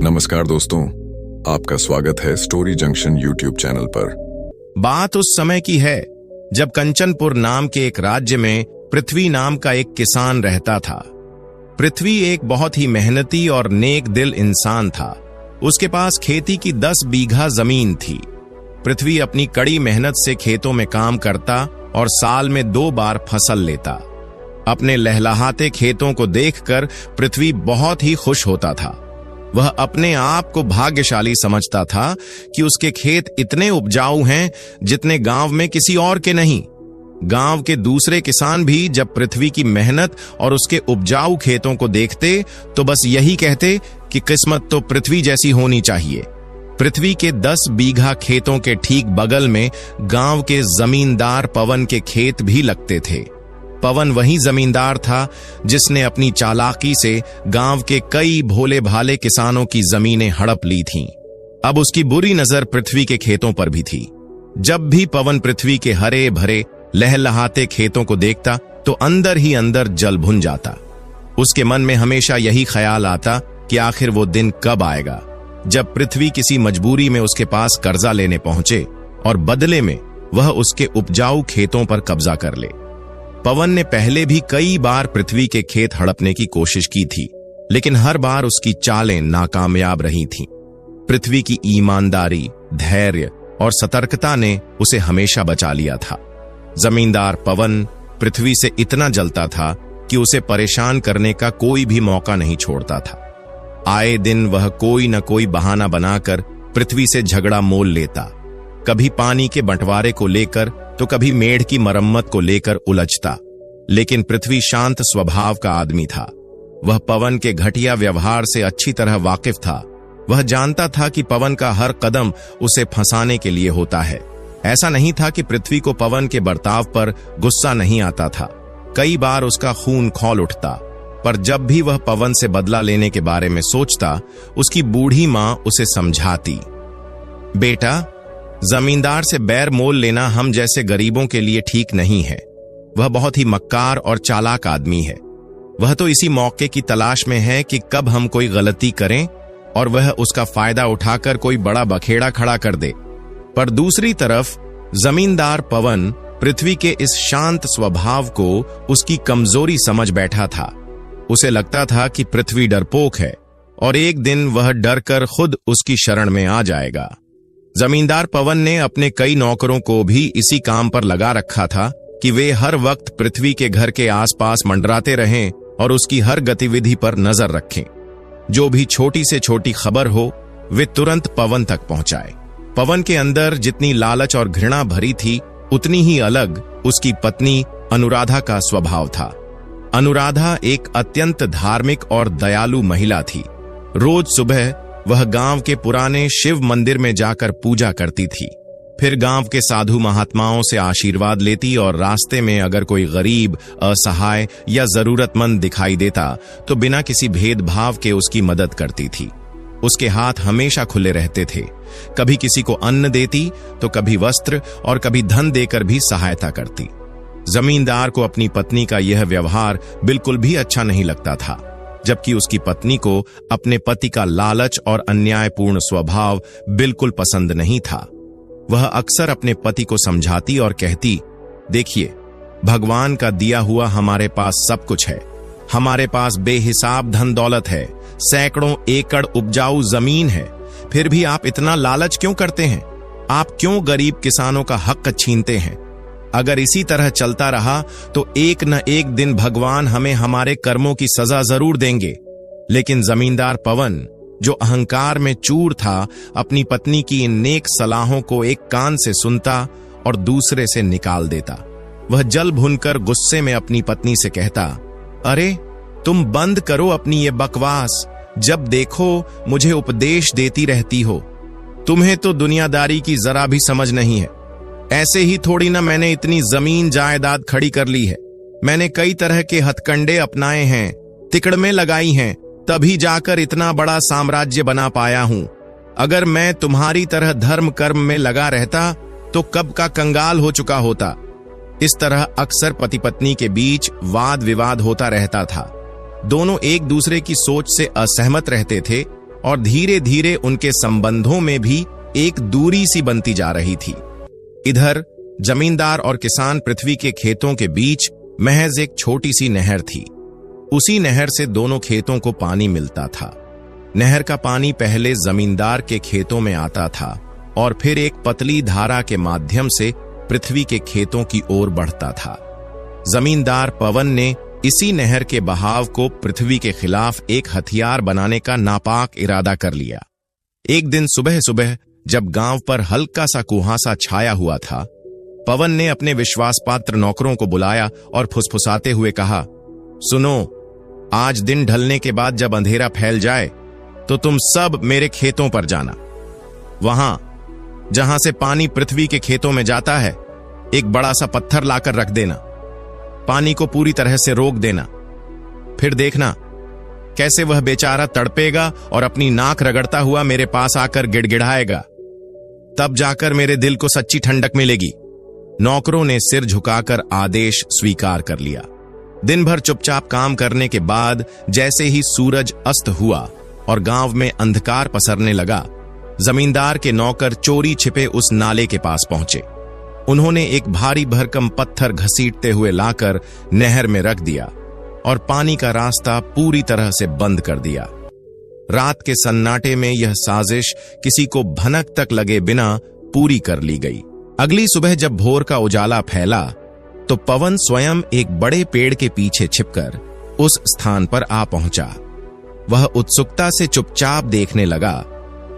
नमस्कार दोस्तों, आपका स्वागत है स्टोरी जंक्शन यूट्यूब चैनल पर। बात उस समय की है जब कंचनपुर नाम के एक राज्य में पृथ्वी नाम का एक किसान रहता था। पृथ्वी एक बहुत ही मेहनती और नेक दिल इंसान था। उसके पास खेती की 10 बीघा जमीन थी। पृथ्वी अपनी कड़ी मेहनत से खेतों में काम करता और साल में 2 बार फसल लेता। अपने लहलहाते खेतों को देखकर पृथ्वी बहुत ही खुश होता था। वह अपने आप को भाग्यशाली समझता था कि उसके खेत इतने उपजाऊ हैं जितने गांव में किसी और के नहीं। गांव के दूसरे किसान भी जब पृथ्वी की मेहनत और उसके उपजाऊ खेतों को देखते तो बस यही कहते कि किस्मत तो पृथ्वी जैसी होनी चाहिए। पृथ्वी के 10 बीघा खेतों के ठीक बगल में गांव के जमींदार पवन के खेत भी लगते थे। पवन वही जमींदार था जिसने अपनी चालाकी से गांव के कई भोले भाले किसानों की जमीनें हड़प ली थीं। अब उसकी बुरी नजर पृथ्वी के खेतों पर भी थी। जब भी पवन पृथ्वी के हरे भरे लहलहाते खेतों को देखता तो अंदर ही अंदर जल भुन जाता। उसके मन में हमेशा यही ख्याल आता कि आखिर वो दिन कब आएगा जब पृथ्वी किसी मजबूरी में उसके पास कर्जा लेने पहुंचे और बदले में वह उसके उपजाऊ खेतों पर कब्जा कर ले। पवन ने पहले भी कई बार पृथ्वी के खेत हड़पने की कोशिश की थी, लेकिन हर बार उसकी चालें नाकामयाब रही थीं। पृथ्वी की ईमानदारी, धैर्य और सतर्कता ने उसे हमेशा बचा लिया था। जमींदार पवन पृथ्वी से इतना जलता था कि उसे परेशान करने का कोई भी मौका नहीं छोड़ता था। आए दिन वह कोई न कोई बहाना बनाकर पृथ्वी से झगड़ा मोल लेता। कभी पानी के बंटवारे को लेकर तो कभी मेढ़ की मरम्मत को लेकर उलझता। लेकिन पृथ्वी शांत स्वभाव का आदमी था। वह पवन के घटिया व्यवहार से अच्छी तरह वाकिफ था। वह जानता था कि पवन का हर कदम उसे फंसाने के लिए होता है। ऐसा नहीं था कि पृथ्वी को पवन के बर्ताव पर गुस्सा नहीं आता था। कई बार उसका खून खौल उठता, पर जब भी वह पवन से बदला लेने के बारे में सोचता, उसकी बूढ़ी मां उसे समझाती, बेटा, जमींदार से बैर मोल लेना हम जैसे गरीबों के लिए ठीक नहीं है। वह बहुत ही मक्कार और चालाक आदमी है। वह तो इसी मौके की तलाश में है कि कब हम कोई गलती करें और वह उसका फायदा उठाकर कोई बड़ा बखेड़ा खड़ा कर दे। पर दूसरी तरफ जमींदार पवन पृथ्वी के इस शांत स्वभाव को उसकी कमजोरी समझ बैठा था। उसे लगता था कि पृथ्वी डरपोक है और एक दिन वह डरकर खुद उसकी शरण में आ जाएगा। जमींदार पवन ने अपने कई नौकरों को भी इसी काम पर लगा रखा था कि वे हर वक्त पृथ्वी के घर के आसपास मंडराते रहें और उसकी हर गतिविधि पर नजर रखें। जो भी छोटी से छोटी खबर हो वे तुरंत पवन तक पहुंचाए। पवन के अंदर जितनी लालच और घृणा भरी थी, उतनी ही अलग उसकी पत्नी अनुराधा का स्वभाव था। अनुराधा एक अत्यंत धार्मिक और दयालु महिला थी। रोज सुबह वह गांव के पुराने शिव मंदिर में जाकर पूजा करती थी। फिर गांव के साधु महात्माओं से आशीर्वाद लेती और रास्ते में अगर कोई गरीब, असहाय या जरूरतमंद दिखाई देता तो बिना किसी भेदभाव के उसकी मदद करती थी। उसके हाथ हमेशा खुले रहते थे। कभी किसी को अन्न देती तो कभी वस्त्र और कभी धन देकर भी सहायता करती। जमींदार को अपनी पत्नी का यह व्यवहार बिल्कुल भी अच्छा नहीं लगता था, जबकि उसकी पत्नी को अपने पति का लालच और अन्यायपूर्ण स्वभाव बिल्कुल पसंद नहीं था। वह अक्सर अपने पति को समझाती और कहती, देखिए, भगवान का दिया हुआ हमारे पास सब कुछ है। हमारे पास बेहिसाब धन दौलत है, सैकड़ों एकड़ उपजाऊ जमीन है, फिर भी आप इतना लालच क्यों करते हैं? आप क्यों गरीब किसानों का हक छीनते हैं? अगर इसी तरह चलता रहा तो एक न एक दिन भगवान हमें हमारे कर्मों की सजा जरूर देंगे। लेकिन जमींदार पवन, जो अहंकार में चूर था, अपनी पत्नी की इन नेक सलाहों को एक कान से सुनता और दूसरे से निकाल देता। वह जल भुनकर गुस्से में अपनी पत्नी से कहता, अरे तुम बंद करो अपनी ये बकवास। जब देखो मुझे उपदेश देती रहती हो। तुम्हें तो दुनियादारी की जरा भी समझ नहीं है। ऐसे ही थोड़ी ना मैंने इतनी जमीन जायदाद खड़ी कर ली है। मैंने कई तरह के हथकंडे अपनाए हैं, तिकड़में लगाई हैं, तभी जाकर इतना बड़ा साम्राज्य बना पाया हूं। अगर मैं तुम्हारी तरह धर्म कर्म में लगा रहता तो कब का कंगाल हो चुका होता। इस तरह अक्सर पति पत्नी के बीच वाद विवाद होता रहता था। दोनों एक दूसरे की सोच से असहमत रहते थे और धीरे धीरे उनके संबंधों में भी एक दूरी सी बनती जा रही थी। इधर जमींदार और किसान पृथ्वी के खेतों के बीच महज एक छोटी सी नहर थी। उसी नहर से दोनों खेतों को पानी मिलता था। नहर का पानी पहले जमींदार के खेतों में आता था और फिर एक पतली धारा के माध्यम से पृथ्वी के खेतों की ओर बढ़ता था। जमींदार पवन ने इसी नहर के बहाव को पृथ्वी के खिलाफ एक हथियार बनाने का नापाक इरादा कर लिया। एक दिन सुबह सुबह जब गांव पर हल्का सा कुहासा छाया हुआ था, पवन ने अपने विश्वासपात्र नौकरों को बुलाया और फुसफुसाते हुए कहा, सुनो, आज दिन ढलने के बाद जब अंधेरा फैल जाए तो तुम सब मेरे खेतों पर जाना। वहां जहां से पानी पृथ्वी के खेतों में जाता है, एक बड़ा सा पत्थर लाकर रख देना। पानी को पूरी तरह से रोक देना। फिर देखना कैसे वह बेचारा तड़पेगा और अपनी नाक रगड़ता हुआ मेरे पास आकर गिड़गिड़ाएगा। तब जाकर मेरे दिल को सच्ची ठंडक मिलेगी। नौकरों ने सिर झुकाकर आदेश स्वीकार कर लिया। दिन भर चुपचाप काम करने के बाद जैसे ही सूरज अस्त हुआ और गांव में अंधकार पसरने लगा, जमींदार के नौकर चोरी छिपे उस नाले के पास पहुंचे। उन्होंने एक भारी भरकम पत्थर घसीटते हुए लाकर नहर में रख दिया और पानी का रास्ता पूरी तरह से बंद कर दिया। रात के सन्नाटे में यह साजिश किसी को भनक तक लगे बिना पूरी कर ली गई। अगली सुबह जब भोर का उजाला फैला तो पवन स्वयं एक बड़े पेड़ के पीछे छिपकर उस स्थान पर आ पहुंचा। वह उत्सुकता से चुपचाप देखने लगा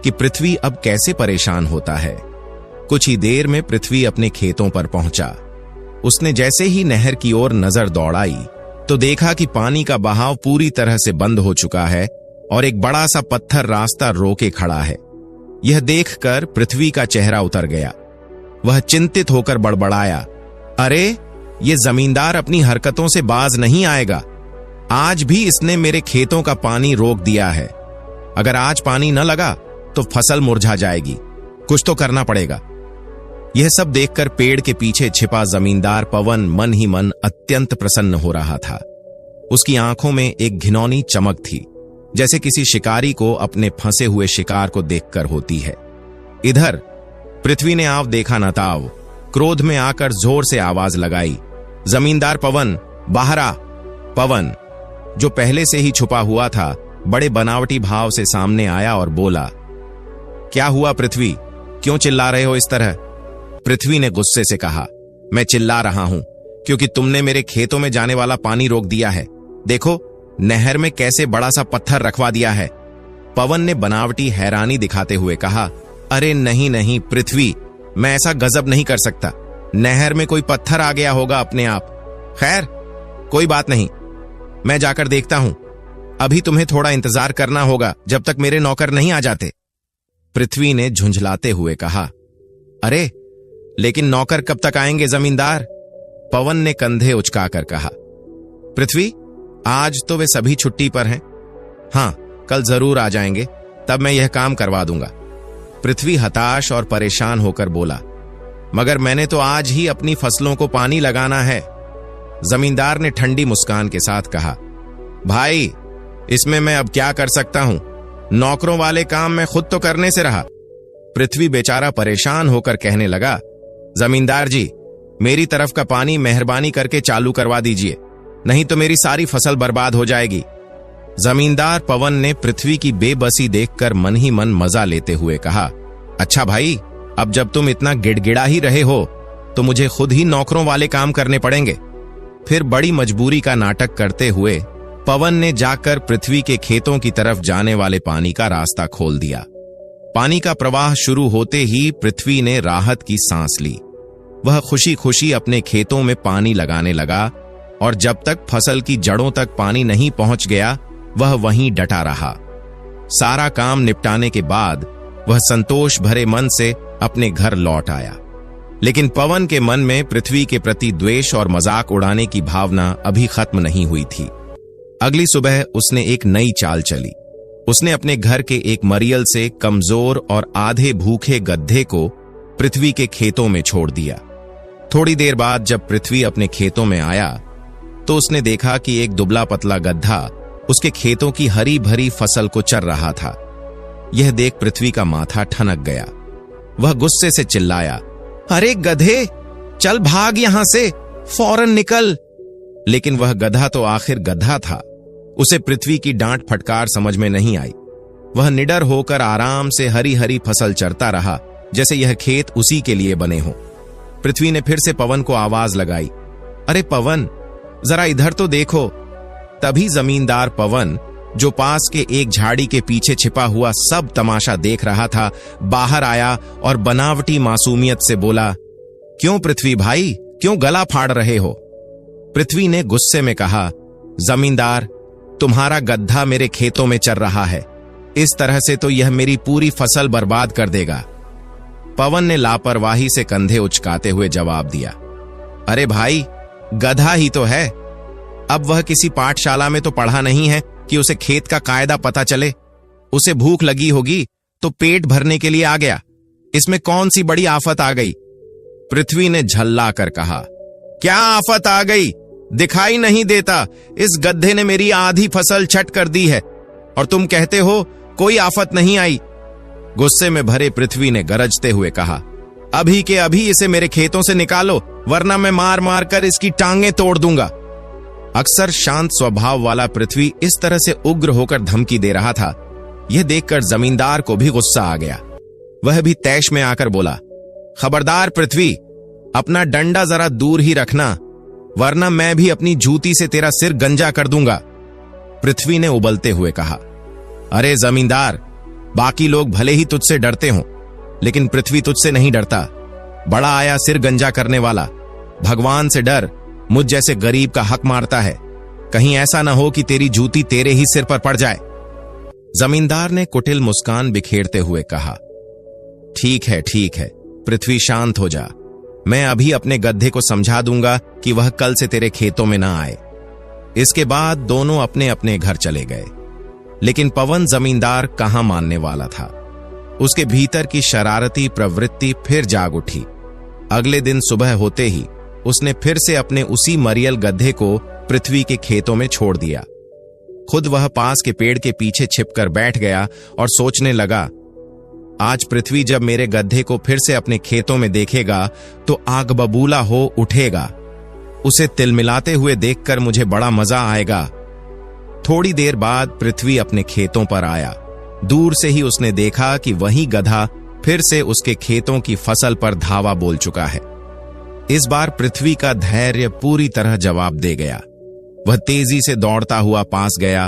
कि पृथ्वी अब कैसे परेशान होता है। कुछ ही देर में पृथ्वी अपने खेतों पर पहुंचा। उसने जैसे ही नहर की ओर नजर दौड़ाई तो देखा कि पानी का बहाव पूरी तरह से बंद हो चुका है और एक बड़ा सा पत्थर रास्ता रोके खड़ा है। यह देखकर पृथ्वी का चेहरा उतर गया। वह चिंतित होकर बड़बड़ाया, अरे, ये जमींदार अपनी हरकतों से बाज नहीं आएगा। आज भी इसने मेरे खेतों का पानी रोक दिया है। अगर आज पानी न लगा तो फसल मुरझा जाएगी। कुछ तो करना पड़ेगा। यह सब देखकर पेड़ के पीछे छिपा जमींदार पवन मन ही मन अत्यंत प्रसन्न हो रहा था। उसकी आंखों में एक घिनौनी चमक थी, जैसे किसी शिकारी को अपने फंसे हुए शिकार को देखकर होती है। इधर पृथ्वी ने आव देखा न ताव, क्रोध में आकर जोर से आवाज लगाई, जमींदार पवन, बाहर आ। पवन, जो पहले से ही छुपा हुआ था, बड़े बनावटी भाव से सामने आया और बोला, क्या हुआ पृथ्वी, क्यों चिल्ला रहे हो इस तरह? पृथ्वी ने गुस्से से कहा, मैं चिल्ला रहा हूं क्योंकि तुमने मेरे खेतों में जाने वाला पानी रोक दिया है। देखो नहर में कैसे बड़ा सा पत्थर रखवा दिया है। पवन ने बनावटी हैरानी दिखाते हुए कहा, अरे नहीं नहीं पृथ्वी, मैं ऐसा गजब नहीं कर सकता। नहर में कोई पत्थर आ गया होगा अपने आप। खैर कोई बात नहीं, मैं जाकर देखता हूं। अभी तुम्हें थोड़ा इंतजार करना होगा जब तक मेरे नौकर नहीं आ जाते। पृथ्वी ने झुंझलाते हुए कहा, अरे लेकिन नौकर कब तक आएंगे जमींदार? पवन ने कंधे उचकाकर कहा, पृथ्वी, आज तो वे सभी छुट्टी पर हैं। हां, कल जरूर आ जाएंगे, तब मैं यह काम करवा दूंगा। पृथ्वी हताश और परेशान होकर बोला, मगर मैंने तो आज ही अपनी फसलों को पानी लगाना है। जमींदार ने ठंडी मुस्कान के साथ कहा, भाई, इसमें मैं अब क्या कर सकता हूं? नौकरों वाले काम मैं खुद तो करने से रहा। पृथ्वी बेचारा परेशान होकर कहने लगा, जमींदार जी, मेरी तरफ का पानी मेहरबानी करके चालू करवा दीजिए, नहीं तो मेरी सारी फसल बर्बाद हो जाएगी। जमींदार पवन ने पृथ्वी की बेबसी देखकर मन ही मन मजा लेते हुए कहा, अच्छा भाई, अब जब तुम इतना गिड़गिड़ा ही रहे हो तो मुझे खुद ही नौकरों वाले काम करने पड़ेंगे। फिर बड़ी मजबूरी का नाटक करते हुए पवन ने जाकर पृथ्वी के खेतों की तरफ जाने वाले पानी का रास्ता खोल दिया। पानी का प्रवाह शुरू होते ही पृथ्वी ने राहत की सांस ली। वह खुशी खुशी अपने खेतों में पानी लगाने लगा और जब तक फसल की जड़ों तक पानी नहीं पहुंच गया, वह वहीं डटा रहा। सारा काम निपटाने के बाद वह संतोष भरे मन से अपने घर लौट आया। लेकिन पवन के मन में पृथ्वी के प्रति द्वेष और मजाक उड़ाने की भावना अभी खत्म नहीं हुई थी। अगली सुबह उसने एक नई चाल चली। उसने अपने घर के एक मरियल से कमजोर और आधे भूखे गधे को पृथ्वी के खेतों में छोड़ दिया। थोड़ी देर बाद जब पृथ्वी अपने खेतों में आया तो उसने देखा कि एक दुबला पतला गधा उसके खेतों की हरी भरी फसल को चर रहा था। यह देख पृथ्वी का माथा ठनक गया। वह गुस्से से चिल्लाया, अरे गधे, चल भाग यहां से, फौरन निकल। लेकिन वह गधा तो आखिर गधा था। उसे पृथ्वी की डांट फटकार समझ में नहीं आई। वह निडर होकर आराम से हरी हरी फसल चरता रहा, जैसे यह खेत उसी के लिए बने हो। पृथ्वी ने फिर से पवन को आवाज लगाई, अरे पवन, जरा इधर तो देखो। तभी जमींदार पवन, जो पास के एक झाड़ी के पीछे छिपा हुआ सब तमाशा देख रहा था, बाहर आया और बनावटी मासूमियत से बोला, क्यों पृथ्वी भाई, क्यों गला फाड़ रहे हो? पृथ्वी ने गुस्से में कहा, जमींदार, तुम्हारा गधा मेरे खेतों में चर रहा है। इस तरह से तो यह मेरी पूरी फसल बर्बाद कर देगा। पवन ने लापरवाही से कंधे उचकाते हुए जवाब दिया, अरे भाई, गधा ही तो है। अब वह किसी पाठशाला में तो पढ़ा नहीं है कि उसे खेत का कायदा पता चले। उसे भूख लगी होगी तो पेट भरने के लिए आ गया। इसमें कौन सी बड़ी आफत आ गई? पृथ्वी ने झल्ला कर कहा, क्या आफत आ गई? दिखाई नहीं देता? इस गधे ने मेरी आधी फसल छट कर दी है और तुम कहते हो कोई आफत नहीं आई। गुस्से में भरे पृथ्वी ने गरजते हुए कहा, अभी के अभी इसे मेरे खेतों से निकालो, वरना मैं मार मार कर इसकी टांगें तोड़ दूंगा। अक्सर शांत स्वभाव वाला पृथ्वी इस तरह से उग्र होकर धमकी दे रहा था। यह देखकर जमींदार को भी गुस्सा आ गया। वह भी तैश में आकर बोला, खबरदार पृथ्वी, अपना डंडा जरा दूर ही रखना, वरना मैं भी अपनी जूती से तेरा सिर गंजा कर दूंगा। पृथ्वी ने उबलते हुए कहा, अरे जमींदार, बाकी लोग भले ही तुझसे डरते हों, लेकिन पृथ्वी तुझसे नहीं डरता। बड़ा आया सिर गंजा करने वाला, भगवान से डर, मुझ जैसे गरीब का हक मारता है। कहीं ऐसा ना हो कि तेरी जूती तेरे ही सिर पर पड़ जाए। जमींदार ने कुटिल मुस्कान बिखेरते हुए कहा, ठीक है पृथ्वी, शांत हो जा। मैं अभी अपने गधे को समझा दूंगा कि वह कल से तेरे खेतों में ना आए। इसके बाद दोनों अपने अपने घर चले गए। लेकिन पवन जमींदार कहां मानने वाला था। उसके भीतर की शरारती प्रवृत्ति फिर जाग उठी। अगले दिन सुबह होते ही उसने फिर से अपने उसी मरियल गधे को पृथ्वी के खेतों में छोड़ दिया। खुद वह पास के पेड़ के पीछे छिपकर बैठ गया और सोचने लगा, आज पृथ्वी जब मेरे गधे को फिर से अपने खेतों में देखेगा तो आग बबूला हो उठेगा। उसे तिलमिलाते हुए देखकर मुझे बड़ा मजा आएगा। थोड़ी देर बाद पृथ्वी अपने खेतों पर आया। दूर से ही उसने देखा कि वही गधा फिर से उसके खेतों की फसल पर धावा बोल चुका है। इस बार पृथ्वी का धैर्य पूरी तरह जवाब दे गया। वह तेजी से दौड़ता हुआ पास गया,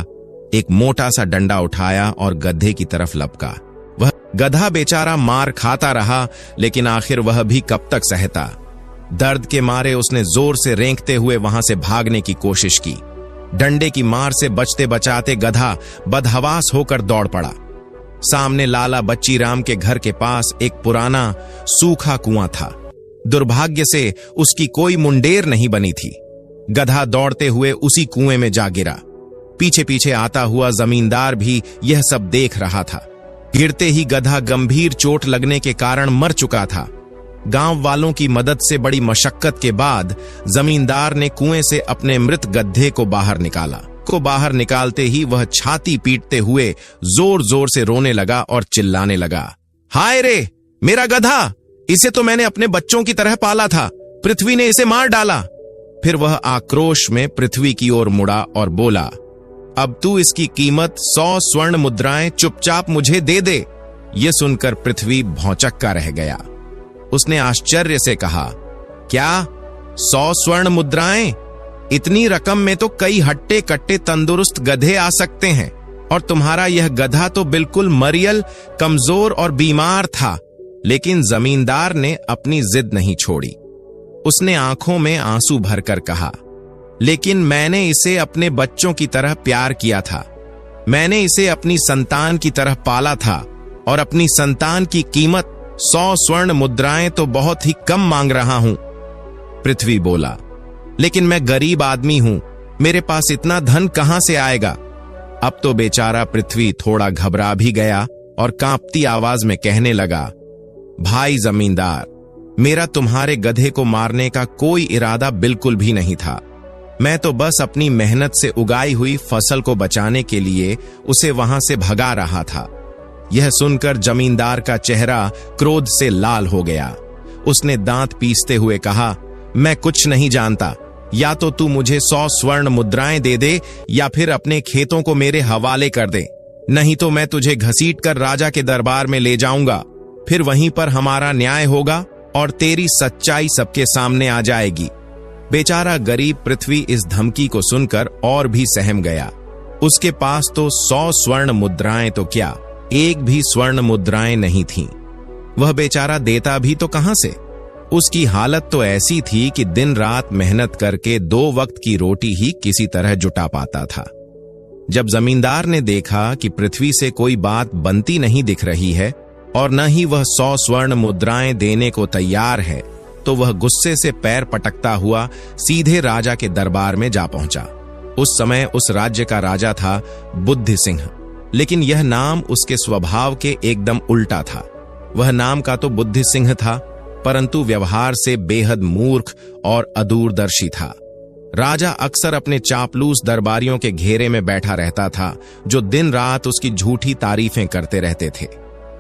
एक मोटा सा डंडा उठाया और गधे की तरफ लपका। वह गधा बेचारा मार खाता रहा, लेकिन आखिर वह भी कब तक सहता। दर्द के मारे उसने जोर से रेंकते हुए वहां से भागने की कोशिश की। डंडे की मार से बचते बचाते गधा बदहवास होकर दौड़ पड़ा। सामने लाला बच्ची राम के घर के पास एक पुराना सूखा कुआं था। दुर्भाग्य से उसकी कोई मुंडेर नहीं बनी थी। गधा दौड़ते हुए उसी कुएं में जा गिरा। पीछे पीछे आता हुआ जमींदार भी यह सब देख रहा था। गिरते ही गधा गंभीर चोट लगने के कारण मर चुका था। गांव वालों की मदद से बड़ी मशक्कत के बाद जमींदार ने कुएं से अपने मृत गधे को बाहर निकाला। बाहर निकालते ही वह छाती पीटते हुए जोर जोर से रोने लगा और चिल्लाने लगा, हाय रे, मेरा गधा! इसे तो मैंने अपने बच्चों की तरह पाला था, पृथ्वी ने इसे मार डाला। फिर वह आक्रोश में पृथ्वी की ओर मुड़ा और बोला, अब तू इसकी कीमत 100 स्वर्ण मुद्राएं चुपचाप मुझे दे दे। यह सुनकर पृथ्वी भौंचक्का रह गया। उसने आश्चर्य से कहा, क्या 100 स्वर्ण मुद्राएं? इतनी रकम में तो कई हट्टे कट्टे तंदुरुस्त गधे आ सकते हैं, और तुम्हारा यह गधा तो बिल्कुल मरियल, कमजोर और बीमार था। लेकिन जमींदार ने अपनी जिद नहीं छोड़ी। उसने आंखों में आंसू भरकर कहा, लेकिन मैंने इसे अपने बच्चों की तरह प्यार किया था। मैंने इसे अपनी संतान की तरह पाला था, और अपनी संतान की कीमत 100 स्वर्ण मुद्राएं तो बहुत ही कम मांग रहा हूं। पृथ्वी बोला, लेकिन मैं गरीब आदमी हूं, मेरे पास इतना धन कहां से आएगा? अब तो बेचारा पृथ्वी थोड़ा घबरा भी गया और कांपती आवाज में कहने लगा, भाई जमींदार, मेरा तुम्हारे गधे को मारने का कोई इरादा बिल्कुल भी नहीं था। मैं तो बस अपनी मेहनत से उगाई हुई फसल को बचाने के लिए उसे वहां से भगा रहा था। यह सुनकर जमींदार का चेहरा क्रोध से लाल हो गया। उसने दांत पीसते हुए कहा, मैं कुछ नहीं जानता। या तो तू मुझे 100 स्वर्ण मुद्राएं दे दे या फिर अपने खेतों को मेरे हवाले कर दे, नहीं तो मैं तुझे घसीट कर राजा के दरबार में ले जाऊंगा। फिर वहीं पर हमारा न्याय होगा और तेरी सच्चाई सबके सामने आ जाएगी। बेचारा गरीब पृथ्वी इस धमकी को सुनकर और भी सहम गया। उसके पास तो 100 स्वर्ण मुद्राएं तो क्या, एक भी स्वर्ण मुद्राएं नहीं थीं। वह बेचारा देता भी तो कहां से? उसकी हालत तो ऐसी थी कि दिन रात मेहनत करके 2 वक्त की रोटी ही किसी तरह जुटा पाता था। जब जमींदार ने देखा कि पृथ्वी से कोई बात बनती नहीं दिख रही है और न ही वह 100 स्वर्ण मुद्राएं देने को तैयार है, तो वह गुस्से से पैर पटकता हुआ सीधे राजा के दरबार में जा पहुंचा। उस समय उस राज्य का राजा था बुद्धि सिंह, लेकिन यह नाम उसके स्वभाव के एकदम उल्टा था। वह नाम का तो बुद्धि सिंह था, परंतु व्यवहार से बेहद मूर्ख और अदूरदर्शी था। राजा अक्सर अपने चापलूस दरबारियों के घेरे में बैठा रहता था, जो दिन रात उसकी झूठी तारीफें करते रहते थे।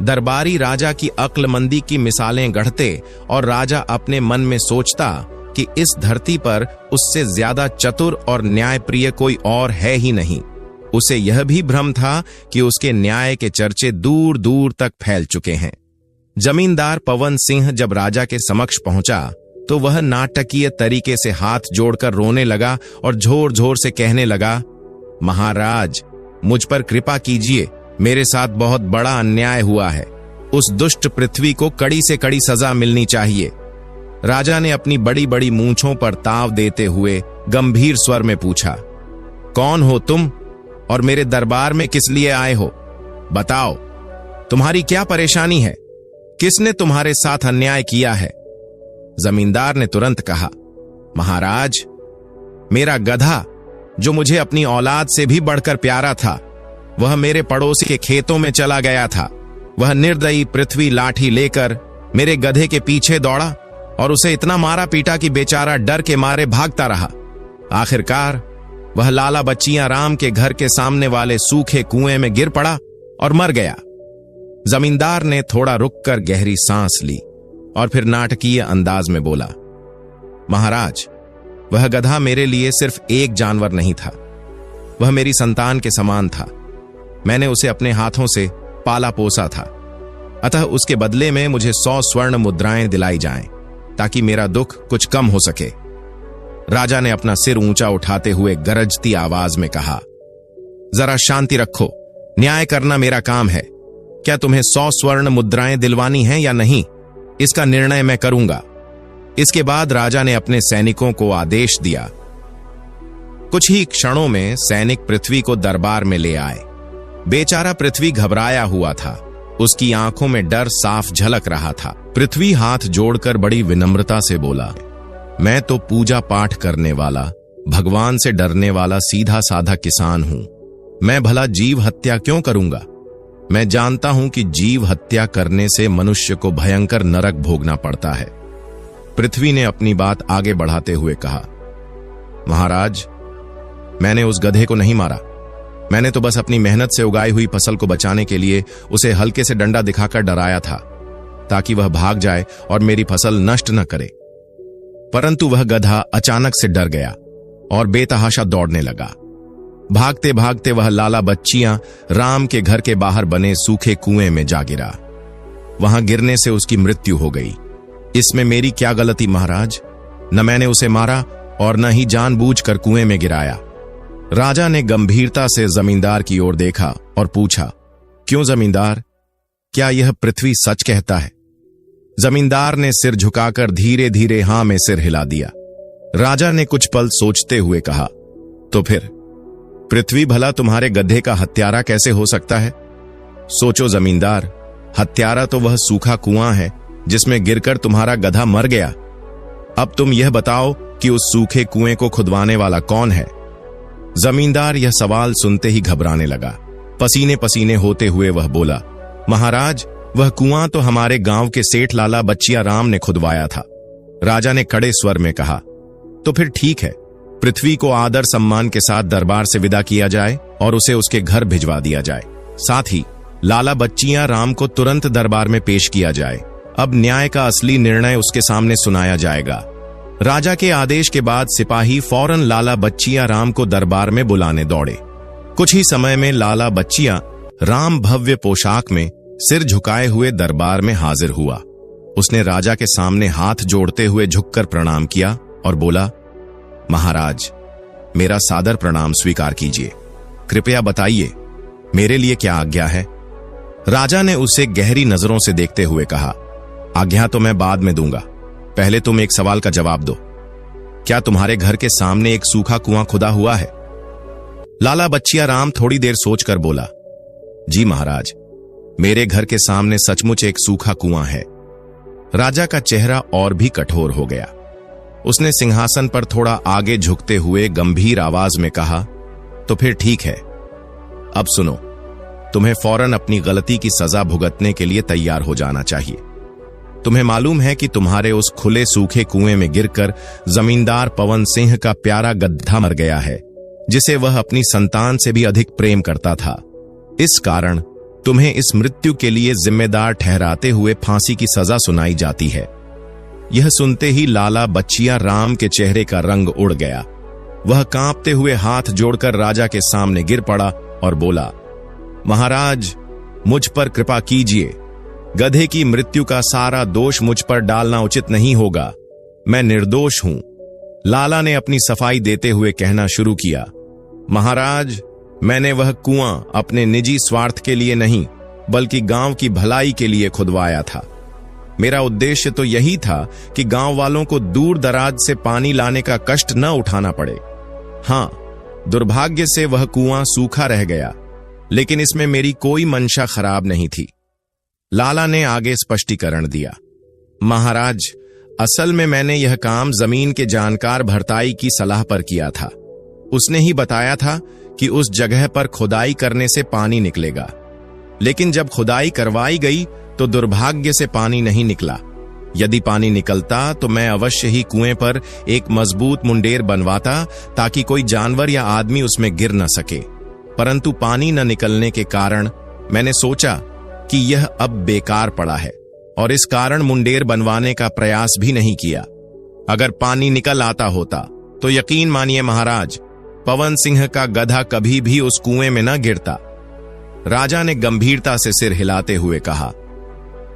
दरबारी राजा की अक्लमंदी की मिसालें गढ़ते और राजा अपने मन में सोचता कि इस धरती पर उससे ज्यादा चतुर और न्यायप्रिय कोई और है ही नहीं। उसे यह भी भ्रम था कि उसके न्याय के चर्चे दूर दूर तक फैल चुके हैं। जमींदार पवन सिंह जब राजा के समक्ष पहुंचा तो वह नाटकीय तरीके से हाथ जोड़कर रोने लगा और जोर जोर से कहने लगा, महाराज, मुझ पर कृपा कीजिए, मेरे साथ बहुत बड़ा अन्याय हुआ है। उस दुष्ट पृथ्वी को कड़ी से कड़ी सजा मिलनी चाहिए। राजा ने अपनी बड़ी बड़ी मूंछों पर ताव देते हुए गंभीर स्वर में पूछा, कौन हो तुम और मेरे दरबार में किस लिए आए हो? बताओ, तुम्हारी क्या परेशानी है? किसने तुम्हारे साथ अन्याय किया है? जमींदार ने तुरंत कहा, महाराज, मेरा गधा, जो मुझे अपनी औलाद से भी बढ़कर प्यारा था, वह मेरे पड़ोसी के खेतों में चला गया था। वह निर्दयी पृथ्वी लाठी लेकर मेरे गधे के पीछे दौड़ा और उसे इतना मारा पीटा कि बेचारा डर के मारे भागता रहा। आखिरकार वह लाला बच्चियां राम के घर के सामने वाले सूखे कुएं में गिर पड़ा और मर गया। जमींदार ने थोड़ा रुककर गहरी सांस ली और फिर नाटकीय अंदाज में बोला, महाराज, वह गधा मेरे लिए सिर्फ एक जानवर नहीं था, वह मेरी संतान के समान था। मैंने उसे अपने हाथों से पाला पोसा था, अतः उसके बदले में मुझे 100 स्वर्ण मुद्राएं दिलाई जाएं, ताकि मेरा दुख कुछ कम हो सके। राजा ने अपना सिर ऊंचा उठाते हुए गरजती आवाज में कहा, जरा शांति रखो, न्याय करना मेरा काम है। क्या तुम्हें 100 स्वर्ण मुद्राएं दिलवानी हैं या नहीं, इसका निर्णय मैं करूंगा। इसके बाद राजा ने अपने सैनिकों को आदेश दिया। कुछ ही क्षणों में सैनिक पृथ्वी को दरबार में ले आए। बेचारा पृथ्वी घबराया हुआ था, उसकी आंखों में डर साफ झलक रहा था। पृथ्वी हाथ जोड़कर बड़ी विनम्रता से बोला, मैं तो पूजा पाठ करने वाला, भगवान से डरने वाला सीधा साधा किसान हूं। मैं भला जीव हत्या क्यों करूंगा? मैं जानता हूं कि जीव हत्या करने से मनुष्य को भयंकर नरक भोगना पड़ता है। पृथ्वी ने अपनी बात आगे बढ़ाते हुए कहा, महाराज, मैंने उस गधे को नहीं मारा। मैंने तो बस अपनी मेहनत से उगाई हुई फसल को बचाने के लिए उसे हल्के से डंडा दिखाकर डराया था, ताकि वह भाग जाए और मेरी फसल नष्ट न करे। परंतु वह गधा अचानक से डर गया और बेतहाशा दौड़ने लगा। भागते भागते वह लाला बच्चियां राम के घर के बाहर बने सूखे कुएं में जा गिरा। वहां गिरने से उसकी मृत्यु हो गई। इसमें मेरी क्या गलती महाराज? न मैंने उसे मारा और न ही जानबूझकर कुएं में गिराया। राजा ने गंभीरता से जमींदार की ओर देखा और पूछा, क्यों जमींदार, क्या यह पृथ्वी सच कहता है? जमींदार ने सिर झुकाकर धीरे धीरे हां में सिर हिला दिया। राजा ने कुछ पल सोचते हुए कहा, तो फिर पृथ्वी भला तुम्हारे गधे का हत्यारा कैसे हो सकता है? सोचो जमींदार, हत्यारा तो वह सूखा कुआं है जिसमें गिरकर तुम्हारा गधा मर गया। अब तुम यह बताओ कि उस सूखे कुएं को खुदवाने वाला कौन है? जमींदार यह सवाल सुनते ही घबराने लगा। पसीने पसीने होते हुए वह बोला, महाराज, वह कुआं तो हमारे गांव के सेठ लाला बच्चिया राम ने खुदवाया था। राजा ने कड़े स्वर में कहा, तो फिर ठीक है, पृथ्वी को आदर सम्मान के साथ दरबार से विदा किया जाए और उसे उसके घर भिजवा दिया जाए। साथ ही लाला बच्चियां राम को तुरंत दरबार में पेश किया जाए। अब न्याय का असली निर्णय उसके सामने सुनाया जाएगा। राजा के आदेश के बाद सिपाही फौरन लाला बच्चियां राम को दरबार में बुलाने दौड़े। कुछ ही समय में लाला बच्चियां राम भव्य पोशाक में सिर झुकाए हुए दरबार में हाजिर हुआ। उसने राजा के सामने हाथ जोड़ते हुए झुककर प्रणाम किया और बोला, महाराज, मेरा सादर प्रणाम स्वीकार कीजिए। कृपया बताइए, मेरे लिए क्या आज्ञा है? राजा ने उसे गहरी नजरों से देखते हुए कहा, आज्ञा तो मैं बाद में दूंगा, पहले तुम एक सवाल का जवाब दो। क्या तुम्हारे घर के सामने एक सूखा कुआं खुदा हुआ है? लाला बच्चियां राम थोड़ी देर सोचकर बोला, जी महाराज, मेरे घर के सामने सचमुच एक सूखा कुआं है। राजा का चेहरा और भी कठोर हो गया। उसने सिंहासन पर थोड़ा आगे झुकते हुए गंभीर आवाज में कहा, तो फिर ठीक है, अब सुनो, तुम्हें फौरन अपनी गलती की सजा भुगतने के लिए तैयार हो जाना चाहिए। तुम्हें मालूम है कि तुम्हारे उस खुले सूखे कुएं में गिरकर जमींदार पवन सिंह का प्यारा गद्दा मर गया है, जिसे वह अपनी संतान से भी अधिक प्रेम करता था। इस कारण तुम्हें इस मृत्यु के लिए जिम्मेदार ठहराते हुए फांसी की सजा सुनाई जाती है। यह सुनते ही लाला बच्चियां राम के चेहरे का रंग उड़ गया। वह कांपते हुए हाथ जोड़कर राजा के सामने गिर पड़ा और बोला, महाराज, मुझ पर कृपा कीजिए। गधे की मृत्यु का सारा दोष मुझ पर डालना उचित नहीं होगा। मैं निर्दोष हूं। लाला ने अपनी सफाई देते हुए कहना शुरू किया, महाराज, मैंने वह कुआं अपने निजी स्वार्थ के लिए नहीं, बल्कि गांव की भलाई के लिए खुदवाया था। मेरा उद्देश्य तो यही था कि गांव वालों को दूर दराज से पानी लाने का कष्ट न उठाना पड़े। हां, दुर्भाग्य से वह कुआं सूखा रह गया, लेकिन इसमें मेरी कोई मंशा खराब नहीं थी। लाला ने आगे स्पष्टीकरण दिया, महाराज, असल में मैंने यह काम जमीन के जानकार भरताई की सलाह पर किया था। उसने ही बताया था कि उस जगह पर खुदाई करने से पानी निकलेगा, लेकिन जब खुदाई करवाई गई तो दुर्भाग्य से पानी नहीं निकला। यदि पानी निकलता तो मैं अवश्य ही कुएं पर एक मजबूत मुंडेर बनवाता, ताकि कोई जानवर या आदमी उसमें गिर न सके। परंतु पानी न निकलने के कारण मैंने सोचा कि यह अब बेकार पड़ा है, और इस कारण मुंडेर बनवाने का प्रयास भी नहीं किया। अगर पानी निकल आता होता तो यकीन मानिए महाराज, पवन सिंह का गधा कभी भी उस कुएं में न गिरता। राजा ने गंभीरता से सिर हिलाते हुए कहा,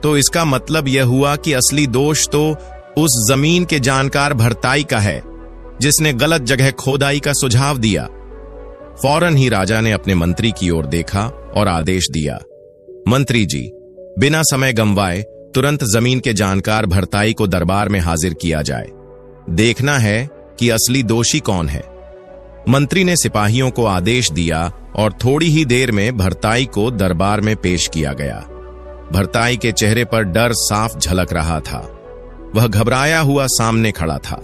तो इसका मतलब यह हुआ कि असली दोष तो उस जमीन के जानकार भरताई का है, जिसने गलत जगह खोदाई का सुझाव दिया। फौरन ही राजा ने अपने मंत्री की ओर देखा और आदेश दिया, मंत्री जी, बिना समय गंवाए तुरंत जमीन के जानकार भरताई को दरबार में हाजिर किया जाए। देखना है कि असली दोषी कौन है। मंत्री ने सिपाहियों को आदेश दिया और थोड़ी ही देर में भरताई को दरबार में पेश किया गया। भरताई के चेहरे पर डर साफ झलक रहा था। वह घबराया हुआ सामने खड़ा था।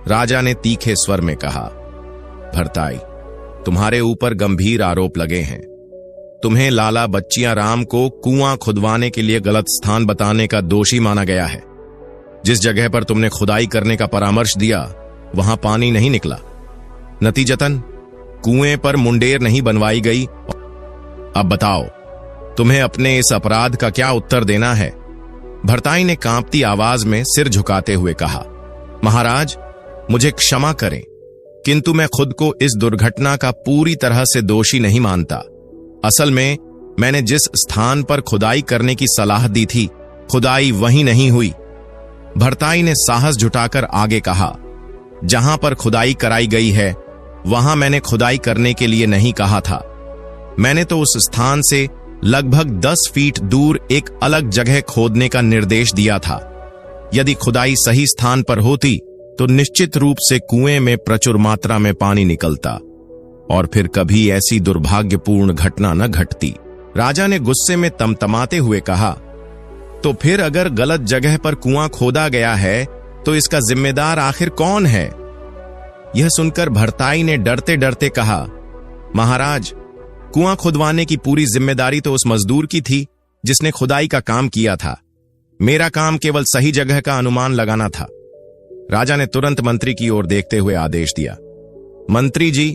राजा ने तीखे स्वर में कहा, भरताई, तुम्हारे ऊपर गंभीर आरोप लगे हैं। तुम्हें लाला बच्चियां राम को कुआं खुदवाने के लिए गलत स्थान बताने का दोषी माना गया है। जिस जगह पर तुमने खुदाई करने का परामर्श दिया, वहां पानी नहीं निकला। नतीजतन कुएं पर मुंडेर नहीं बनवाई गई। अब बताओ, तुम्हें अपने इस अपराध का क्या उत्तर देना है? भरताई ने कांपती आवाज में सिर झुकाते हुए कहा, महाराज, मुझे क्षमा करें, किंतु मैं खुद को इस दुर्घटना का पूरी तरह से दोषी नहीं मानता। असल में मैंने जिस स्थान पर खुदाई करने की सलाह दी थी, खुदाई वहीं नहीं हुई। भरताई ने साहस जुटाकर आगे कहा, जहां पर खुदाई कराई गई है, वहां मैंने खुदाई करने के लिए नहीं कहा था। मैंने तो उस स्थान से लगभग 10 फीट दूर एक अलग जगह खोदने का निर्देश दिया था। यदि खुदाई सही स्थान पर होती तो निश्चित रूप से कुएं में प्रचुर मात्रा में पानी निकलता और फिर कभी ऐसी दुर्भाग्यपूर्ण घटना न घटती। राजा ने गुस्से में तमतमाते हुए कहा, तो फिर अगर गलत जगह पर कुआं खोदा गया है तो इसका जिम्मेदार आखिर कौन है? यह सुनकर भरताई ने डरते डरते कहा, महाराज, कुआं खुदवाने की पूरी जिम्मेदारी तो उस मजदूर की थी जिसने खुदाई का काम किया था। मेरा काम केवल सही जगह का अनुमान लगाना था। राजा ने तुरंत मंत्री की ओर देखते हुए आदेश दिया, मंत्री जी,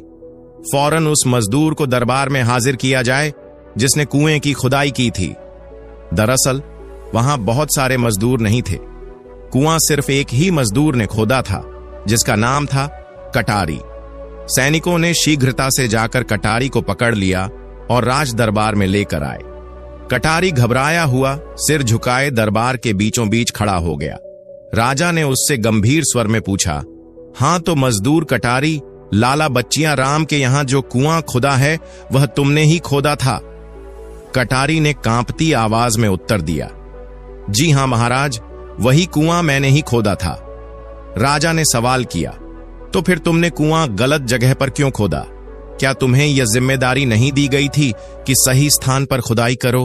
फौरन उस मजदूर को दरबार में हाजिर किया जाए जिसने कुएं की खुदाई की थी। दरअसल वहां बहुत सारे मजदूर नहीं थे। कुआं सिर्फ एक ही मजदूर ने खोदा था, जिसका नाम था कटारी। सैनिकों ने शीघ्रता से जाकर कटारी को पकड़ लिया और राज दरबार में लेकर आए। कटारी घबराया हुआ सिर झुकाए दरबार के बीचों बीच खड़ा हो गया। राजा ने उससे गंभीर स्वर में पूछा, हां तो मजदूर कटारी, लाला बच्चियां राम के यहां जो कुआं खुदा है वह तुमने ही खोदा था? कटारी ने कांपती आवाज में उत्तर दिया, जी हां महाराज, वही कुआं मैंने ही खोदा था। राजा ने सवाल किया, तो फिर तुमने कुआं गलत जगह पर क्यों खोदा? क्या तुम्हें यह जिम्मेदारी नहीं दी गई थी कि सही स्थान पर खुदाई करो?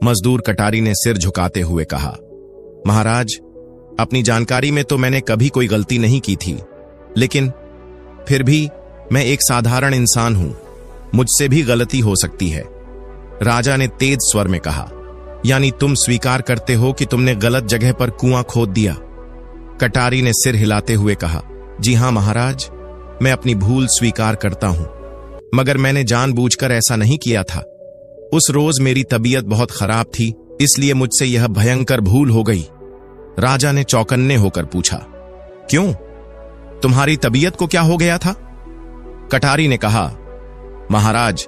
मजदूर कटारी ने सिर झुकाते हुए कहा, महाराज, अपनी जानकारी में तो मैंने कभी कोई गलती नहीं की थी, लेकिन फिर भी मैं एक साधारण इंसान हूं, मुझसे भी गलती हो सकती है। राजा ने तेज स्वर में कहा, यानी तुम स्वीकार करते हो कि तुमने गलत जगह पर कुआं खोद दिया? कटारी ने सिर हिलाते हुए कहा, जी हां महाराज, मैं अपनी भूल स्वीकार करता हूं, मगर मैंने जानबूझकर ऐसा नहीं किया था। उस रोज मेरी तबीयत बहुत खराब थी, इसलिए मुझसे यह भयंकर भूल हो गई। राजा ने चौकन्ने होकर पूछा, क्यों? तुम्हारी तबीयत को क्या हो गया था? कटारी ने कहा, महाराज,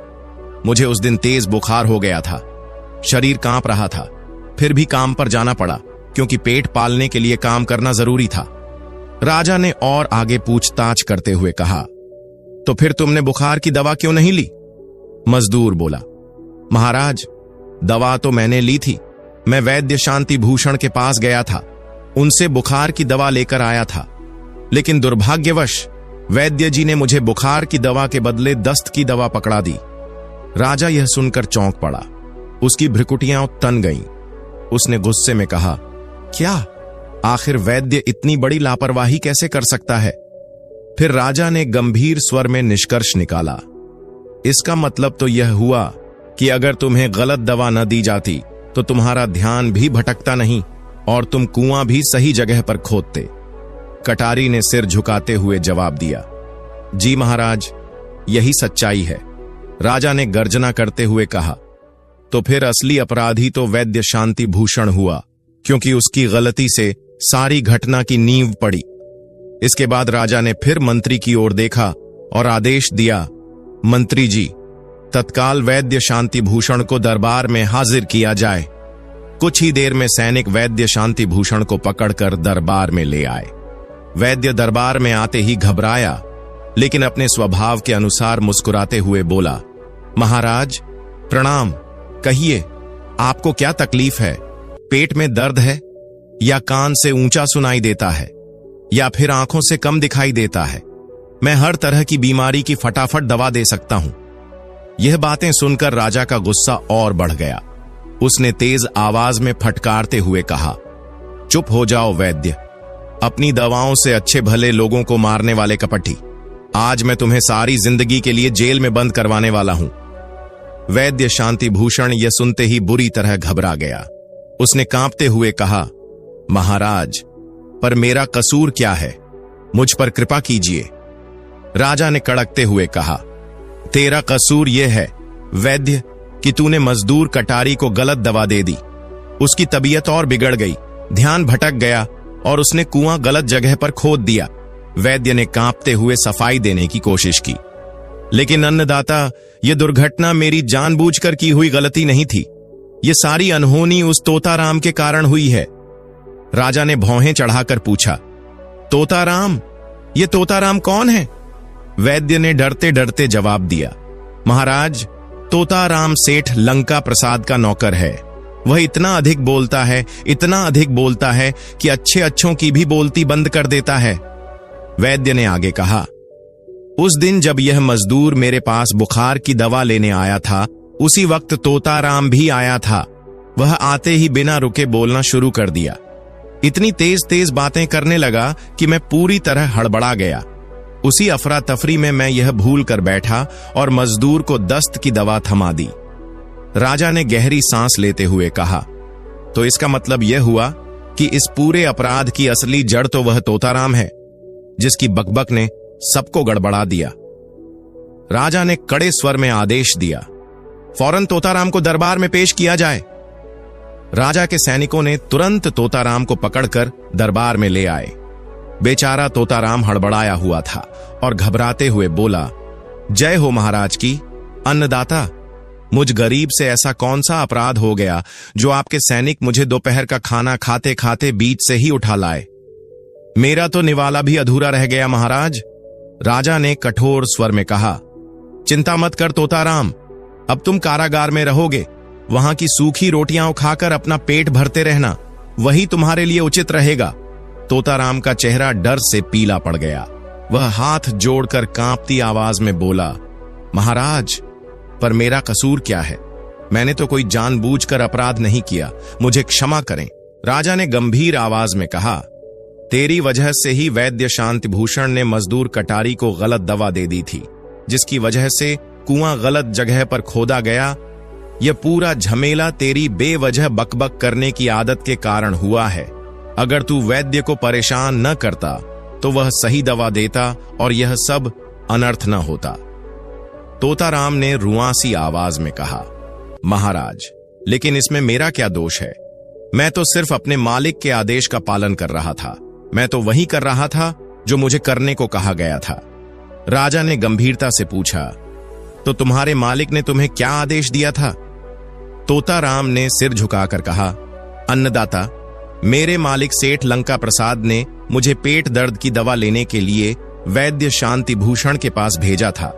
मुझे उस दिन तेज बुखार हो गया था, शरीर कांप रहा था, फिर भी काम पर जाना पड़ा क्योंकि पेट पालने के लिए काम करना जरूरी था। राजा ने और आगे पूछताछ करते हुए कहा, तो फिर तुमने बुखार की दवा क्यों नहीं ली? मजदूर बोला, महाराज, दवा तो मैंने ली थी। मैं वैद्य शांति भूषण के पास गया था, उनसे बुखार की दवा लेकर आया था, लेकिन दुर्भाग्यवश वैद्य जी ने मुझे बुखार की दवा के बदले दस्त की दवा पकड़ा दी। राजा यह सुनकर चौंक पड़ा, उसकी भ्रुकुटियां तन गईं। उसने गुस्से में कहा, क्या? आखिर वैद्य इतनी बड़ी लापरवाही कैसे कर सकता है? फिर राजा ने गंभीर स्वर में निष्कर्ष निकाला, इसका मतलब तो यह हुआ कि अगर तुम्हें गलत दवा न दी जाती तो तुम्हारा ध्यान भी भटकता नहीं और तुम कुआं भी सही जगह पर खोदते। कटारी ने सिर झुकाते हुए जवाब दिया, जी महाराज, यही सच्चाई है। राजा ने गर्जना करते हुए कहा, तो फिर असली अपराधी तो वैद्य शांति भूषण हुआ, क्योंकि उसकी गलती से सारी घटना की नींव पड़ी। इसके बाद राजा ने फिर मंत्री की ओर देखा और आदेश दिया, मंत्री जी, तत्काल वैद्य शांति भूषण को दरबार में हाजिर किया जाए। कुछ ही देर में सैनिक वैद्य शांति भूषण को पकड़कर दरबार में ले आए। वैद्य दरबार में आते ही घबराया, लेकिन अपने स्वभाव के अनुसार मुस्कुराते हुए बोला, महाराज प्रणाम, कहिए आपको क्या तकलीफ है? पेट में दर्द है, या कान से ऊंचा सुनाई देता है, या फिर आंखों से कम दिखाई देता है? मैं हर तरह की बीमारी की फटाफट दवा दे सकता हूं। यह बातें सुनकर राजा का गुस्सा और बढ़ गया। उसने तेज आवाज में फटकारते हुए कहा, चुप हो जाओ वैद्य, अपनी दवाओं से अच्छे भले लोगों को मारने वाले कपटी, आज मैं तुम्हें सारी जिंदगी के लिए जेल में बंद करवाने वाला हूं। वैद्य शांति भूषण यह सुनते ही बुरी तरह घबरा गया। उसने कांपते हुए कहा, महाराज, पर मेरा कसूर क्या है? मुझ पर कृपा कीजिए। राजा ने कड़कते हुए कहा, तेरा कसूर यह है वैद्य कि तूने मजदूर कटारी को गलत दवा दे दी। उसकी तबीयत और बिगड़ गई, ध्यान भटक गया और उसने कुआं गलत जगह पर खोद दिया। वैद्य ने कांपते हुए सफाई देने की कोशिश की, लेकिन अन्नदाता, यह दुर्घटना मेरी जानबूझकर की हुई गलती नहीं थी। यह सारी अनहोनी उस तोताराम के कारण हुई है। राजा ने भौहें चढ़ाकर पूछा, तोताराम? ये तोताराम कौन है? वैद्य ने डरते डरते जवाब दिया, महाराज, तोताराम सेठ लंका प्रसाद का नौकर है। वह इतना अधिक बोलता है, इतना अधिक बोलता है कि अच्छे अच्छों की भी बोलती बंद कर देता है। वैद्य ने आगे कहा, उस दिन जब यह मजदूर मेरे पास बुखार की दवा लेने आया था, उसी वक्त तोताराम भी आया था। वह आते ही बिना रुके बोलना शुरू कर दिया। इतनी तेज तेज बातें करने लगा कि मैं पूरी तरह हड़बड़ा गया। उसी अफरा तफरी में मैं यह भूल कर बैठा और मजदूर को दस्त की दवा थमा दी। राजा ने गहरी सांस लेते हुए कहा, तो इसका मतलब यह हुआ कि इस पूरे अपराध की असली जड़ तो वह तोताराम है, जिसकी बकबक ने सबको गड़बड़ा दिया। राजा ने कड़े स्वर में आदेश दिया, फौरन तोताराम को दरबार में पेश किया जाए। राजा के सैनिकों ने तुरंत तोताराम को पकड़कर दरबार में ले आए। बेचारा तोताराम हड़बड़ाया हुआ था और घबराते हुए बोला, जय हो महाराज की। अन्नदाता, मुझ गरीब से ऐसा कौन सा अपराध हो गया जो आपके सैनिक मुझे दोपहर का खाना खाते खाते बीच से ही उठा लाए? मेरा तो निवाला भी अधूरा रह गया महाराज। राजा ने कठोर स्वर में कहा, चिंता मत कर तोताराम, अब तुम कारागार में रहोगे। वहां की सूखी रोटियां खाकर अपना पेट भरते रहना, वही तुम्हारे लिए उचित रहेगा। तोताराम का चेहरा डर से पीला पड़ गया। वह हाथ जोड़कर कांपती आवाज में बोला, महाराज, पर मेरा कसूर क्या है? मैंने तो कोई जानबूझकर अपराध नहीं किया, मुझे क्षमा करें। राजा ने गंभीर आवाज में कहा, तेरी वजह से ही वैद्य शांति भूषण ने मजदूर कटारी को गलत दवा दे दी थी, जिसकी वजह से कुआं गलत जगह पर खोदा गया। यह पूरा झमेला तेरी बेवजह बकबक करने की आदत के कारण हुआ है। अगर तू वैद्य को परेशान न करता तो वह सही दवा देता और यह सब अनर्थ न होता। तोताराम ने रुआंसी आवाज में कहा, महाराज, लेकिन इसमें मेरा क्या दोष है? मैं तो सिर्फ अपने मालिक के आदेश का पालन कर रहा था। मैं तो वही कर रहा था जो मुझे करने को कहा गया था। राजा ने गंभीरता से पूछा, तो तुम्हारे मालिक ने तुम्हें क्या आदेश दिया था? तोताराम ने सिर झुकाकर कहा, अन्नदाता, मेरे मालिक सेठ लंका प्रसाद ने मुझे पेट दर्द की दवा लेने के लिए वैद्य शांति भूषण के पास भेजा था।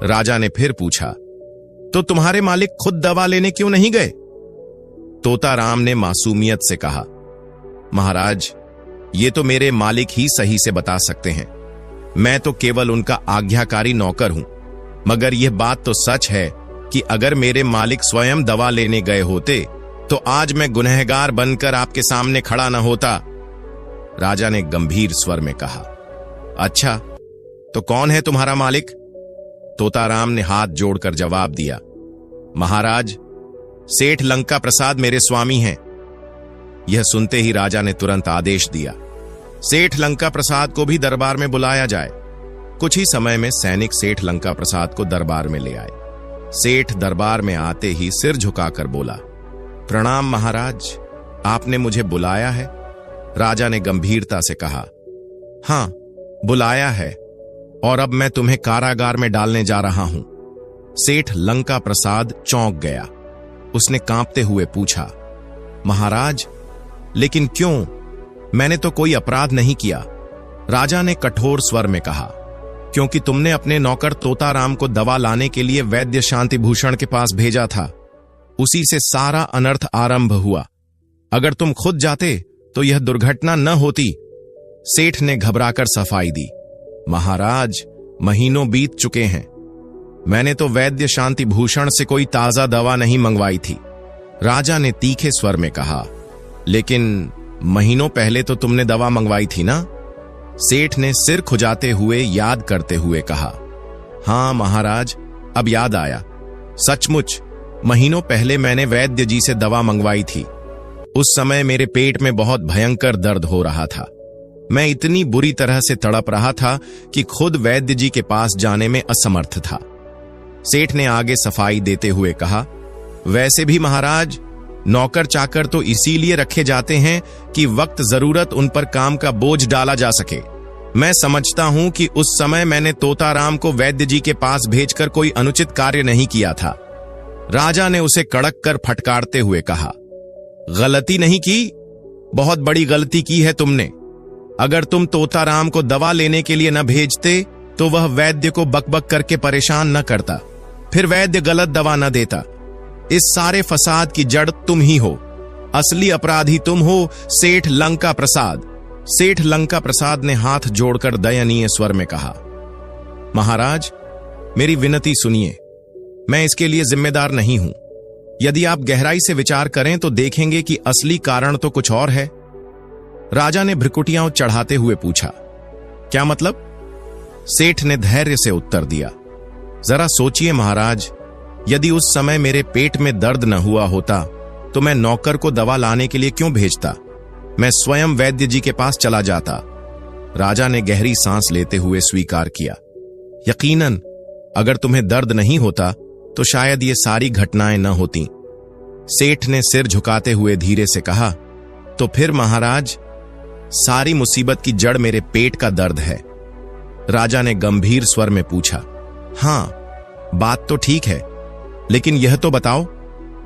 राजा ने फिर पूछा, तो तुम्हारे मालिक खुद दवा लेने क्यों नहीं गए? तोताराम ने मासूमियत से कहा, महाराज, ये तो मेरे मालिक ही सही से बता सकते हैं। मैं तो केवल उनका आज्ञाकारी नौकर हूं। मगर यह बात तो सच है कि अगर मेरे मालिक स्वयं दवा लेने गए होते तो आज मैं गुनहगार बनकर आपके सामने खड़ा न होता। राजा ने गंभीर स्वर में कहा, अच्छा, तो कौन है तुम्हारा मालिक? तोताराम ने हाथ जोड़कर जवाब दिया, महाराज, सेठ लंका प्रसाद मेरे स्वामी हैं। यह सुनते ही राजा ने तुरंत आदेश दिया, सेठ लंका प्रसाद को भी दरबार में बुलाया जाए। कुछ ही समय में सैनिक सेठ लंका प्रसाद को दरबार में ले आए। सेठ दरबार में आते ही सिर झुकाकर बोला, प्रणाम महाराज, आपने मुझे बुलाया है? राजा ने गंभीरता से कहा, हां, बुलाया है, और अब मैं तुम्हें कारागार में डालने जा रहा हूं। सेठ लंका प्रसाद चौंक गया। उसने कांपते हुए पूछा, महाराज, लेकिन क्यों? मैंने तो कोई अपराध नहीं किया। राजा ने कठोर स्वर में कहा, क्योंकि तुमने अपने नौकर तोताराम को दवा लाने के लिए वैद्य शांति भूषण के पास भेजा था। उसी से सारा अनर्थ आरंभ हुआ। अगर तुम खुद जाते तो यह दुर्घटना न होती। सेठ ने घबराकर सफाई दी, महाराज, महीनों बीत चुके हैं। मैंने तो वैद्य शांति भूषण से कोई ताजा दवा नहीं मंगवाई थी। राजा ने तीखे स्वर में कहा, लेकिन महीनों पहले तो तुमने दवा मंगवाई थी ना? सेठ ने सिर खुजाते हुए याद करते हुए कहा, हां महाराज, अब याद आया। सचमुच महीनों पहले मैंने वैद्य जी से दवा मंगवाई थी। उस समय मेरे पेट में बहुत भयंकर दर्द हो रहा था। मैं इतनी बुरी तरह से तड़प रहा था कि खुद वैद्य जी के पास जाने में असमर्थ था। सेठ ने आगे सफाई देते हुए कहा, वैसे भी महाराज, नौकर चाकर तो इसीलिए रखे जाते हैं कि वक्त जरूरत उन पर काम का बोझ डाला जा सके। मैं समझता हूं कि उस समय मैंने तोताराम को वैद्य जी के पास भेजकर कोई अनुचित कार्य नहीं किया था। राजा ने उसे कड़क कर फटकारते हुए कहा, गलती नहीं की, बहुत बड़ी गलती की है तुमने। अगर तुम तोताराम को दवा लेने के लिए न भेजते तो वह वैद्य को बकबक करके परेशान न करता, फिर वैद्य गलत दवा न देता। इस सारे फसाद की जड़ तुम ही हो। असली अपराधी तुम हो, सेठ लंका प्रसाद। सेठ लंका प्रसाद ने हाथ जोड़कर दयनीय स्वर में कहा, महाराज, मेरी विनती सुनिए। मैं इसके लिए जिम्मेदार नहीं हूं। यदि आप गहराई से विचार करें तो देखेंगे कि असली कारण तो कुछ और है। राजा ने भ्रुकुटियां चढ़ाते हुए पूछा, क्या मतलब? सेठ ने धैर्य से उत्तर दिया, जरा सोचिए महाराज, यदि उस समय मेरे पेट में दर्द न हुआ होता तो मैं नौकर को दवा लाने के लिए क्यों भेजता? मैं स्वयं वैद्य जी के पास चला जाता। राजा ने गहरी सांस लेते हुए स्वीकार किया, यकीनन अगर तुम्हें दर्द नहीं होता तो शायद ये सारी घटनाएं न होती। सेठ ने सिर झुकाते हुए धीरे से कहा, तो फिर महाराज, सारी मुसीबत की जड़ मेरे पेट का दर्द है। राजा ने गंभीर स्वर में पूछा। हां, बात तो ठीक है, लेकिन यह तो बताओ,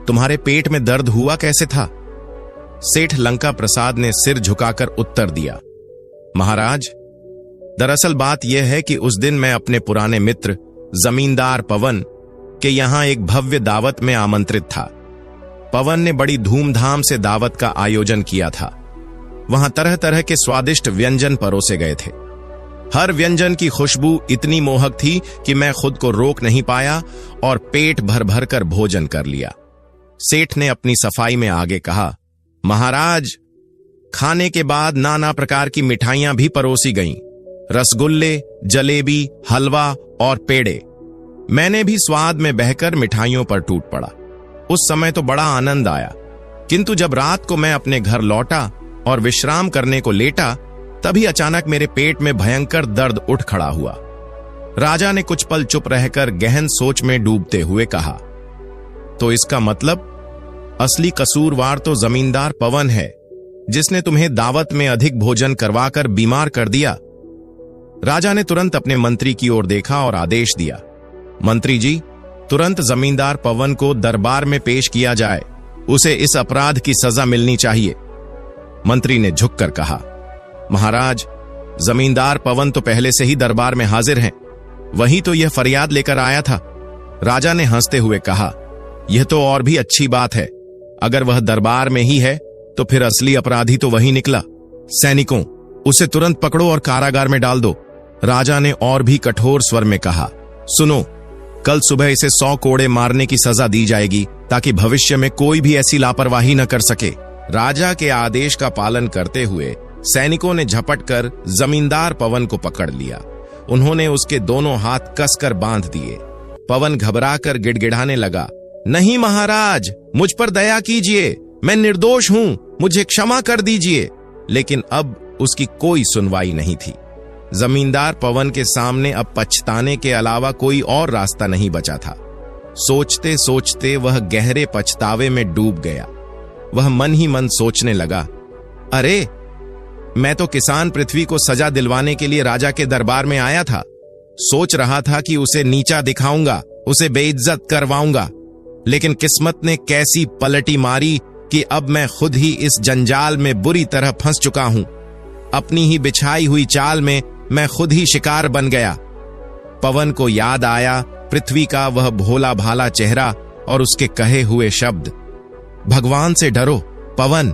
तुम्हारे पेट में दर्द हुआ कैसे था? सेठ लंका प्रसाद ने सिर झुकाकर उत्तर दिया, महाराज, दरअसल बात यह है कि उस दिन मैं अपने पुराने मित्र जमींदार पवन के यहां एक भव्य दावत में आमंत्रित था। पवन ने बड़ी धूमधाम से दावत का आयोजन किया था। वहां तरह तरह के स्वादिष्ट व्यंजन परोसे गए थे। हर व्यंजन की खुशबू इतनी मोहक थी कि मैं खुद को रोक नहीं पाया और पेट भर भर कर भोजन कर लिया। सेठ ने अपनी सफाई में आगे कहा, महाराज, खाने के बाद नाना प्रकार की मिठाइयां भी परोसी गईं। रसगुल्ले, जलेबी, हलवा और पेड़े। मैंने भी स्वाद में बहकर मिठाइयों पर टूट पड़ा। उस समय तो बड़ा आनंद आया, किंतु जब रात को मैं अपने घर लौटा और विश्राम करने को लेटा, तभी अचानक मेरे पेट में भयंकर दर्द उठ खड़ा हुआ। राजा ने कुछ पल चुप रहकर गहन सोच में डूबते हुए कहा, तो इसका मतलब असली कसूरवार तो जमींदार पवन है, जिसने तुम्हें दावत में अधिक भोजन करवाकर बीमार कर दिया। राजा ने तुरंत अपने मंत्री की ओर देखा और आदेश दिया, मंत्री जी, तुरंत जमींदार पवन को दरबार में पेश किया जाए। उसे इस अपराध की सजा मिलनी चाहिए। मंत्री ने झुककर कहा, महाराज, जमींदार पवन तो पहले से ही दरबार में हाजिर हैं। वही तो यह फरियाद लेकर आया था। राजा ने हंसते हुए कहा, यह तो और भी अच्छी बात है। अगर वह दरबार में ही है तो फिर असली अपराधी तो वही निकला। सैनिकों, उसे तुरंत पकड़ो और कारागार में डाल दो। राजा ने और भी कठोर स्वर में कहा, सुनो, कल सुबह इसे 100 कोड़े मारने की सजा दी जाएगी, ताकि भविष्य में कोई भी ऐसी लापरवाही न कर सके। राजा के आदेश का पालन करते हुए सैनिकों ने झपट कर जमींदार पवन को पकड़ लिया। उन्होंने उसके दोनों हाथ कसकर बांध दिए। पवन घबराकर गिड़गिड़ाने लगा, नहीं महाराज, मुझ पर दया कीजिए, मैं निर्दोष हूं, मुझे क्षमा कर दीजिए। लेकिन अब उसकी कोई सुनवाई नहीं थी। जमींदार पवन के सामने अब पछताने के अलावा कोई और रास्ता नहीं बचा था। सोचते सोचते वह गहरे पछतावे में डूब गया। वह मन ही मन सोचने लगा, अरे, मैं तो किसान पृथ्वी को सजा दिलवाने के लिए राजा के दरबार में आया था। सोच रहा था कि उसे नीचा दिखाऊंगा, उसे बेइज्जत करवाऊंगा, लेकिन किस्मत ने कैसी पलटी मारी कि अब मैं खुद ही इस जंजाल में बुरी तरह फंस चुका हूं। अपनी ही बिछाई हुई चाल में मैं खुद ही शिकार बन गया। पवन को याद आया पृथ्वी का वह भोला भाला चेहरा और उसके कहे हुए शब्द, भगवान से डरो पवन,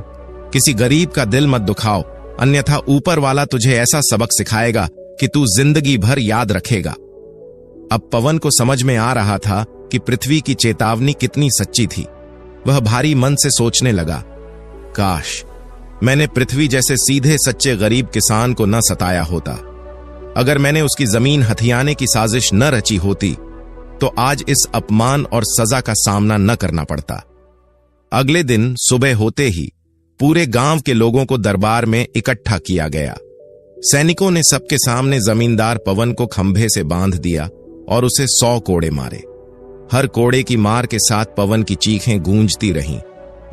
किसी गरीब का दिल मत दुखाओ, अन्यथा ऊपर वाला तुझे ऐसा सबक सिखाएगा कि तू जिंदगी भर याद रखेगा। अब पवन को समझ में आ रहा था कि पृथ्वी की चेतावनी कितनी सच्ची थी। वह भारी मन से सोचने लगा, काश मैंने पृथ्वी जैसे सीधे सच्चे गरीब किसान को न सताया होता। अगर मैंने उसकी जमीन हथियाने की साजिश न रची होती तो आज इस अपमान और सजा का सामना न करना पड़ता। अगले दिन सुबह होते ही पूरे गांव के लोगों को दरबार में इकट्ठा किया गया। सैनिकों ने सबके सामने जमींदार पवन को खंभे से बांध दिया और उसे 100 कोड़े मारे। हर कोड़े की मार के साथ पवन की चीखें गूंजती रहीं,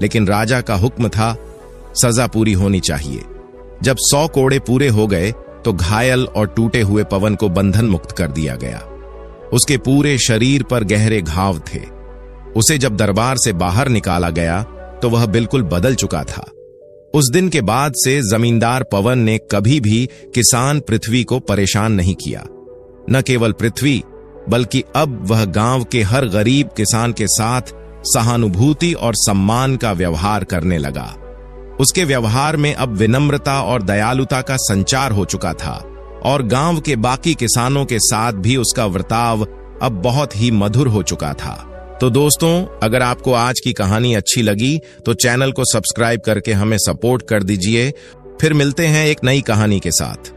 लेकिन राजा का हुक्म था, सजा पूरी होनी चाहिए। जब 100 कोड़े पूरे हो गए तो घायल और टूटे हुए पवन को बंधन मुक्त कर दिया गया। उसके पूरे शरीर पर गहरे घाव थे। उसे जब दरबार से बाहर निकाला गया तो वह बिल्कुल बदल चुका था। उस दिन के बाद से जमींदार पवन ने कभी भी किसान पृथ्वी को परेशान नहीं किया। न केवल पृथ्वी, बल्कि अब वह गांव के हर गरीब किसान के साथ सहानुभूति और सम्मान का व्यवहार करने लगा। उसके व्यवहार में अब विनम्रता और दयालुता का संचार हो चुका था और गांव के बाकी किसानों के साथ भी उसका वर्ताव अब बहुत ही मधुर हो चुका था। तो दोस्तों, अगर आपको आज की कहानी अच्छी लगी तो चैनल को सब्सक्राइब करके हमें सपोर्ट कर दीजिए। फिर मिलते हैं एक नई कहानी के साथ।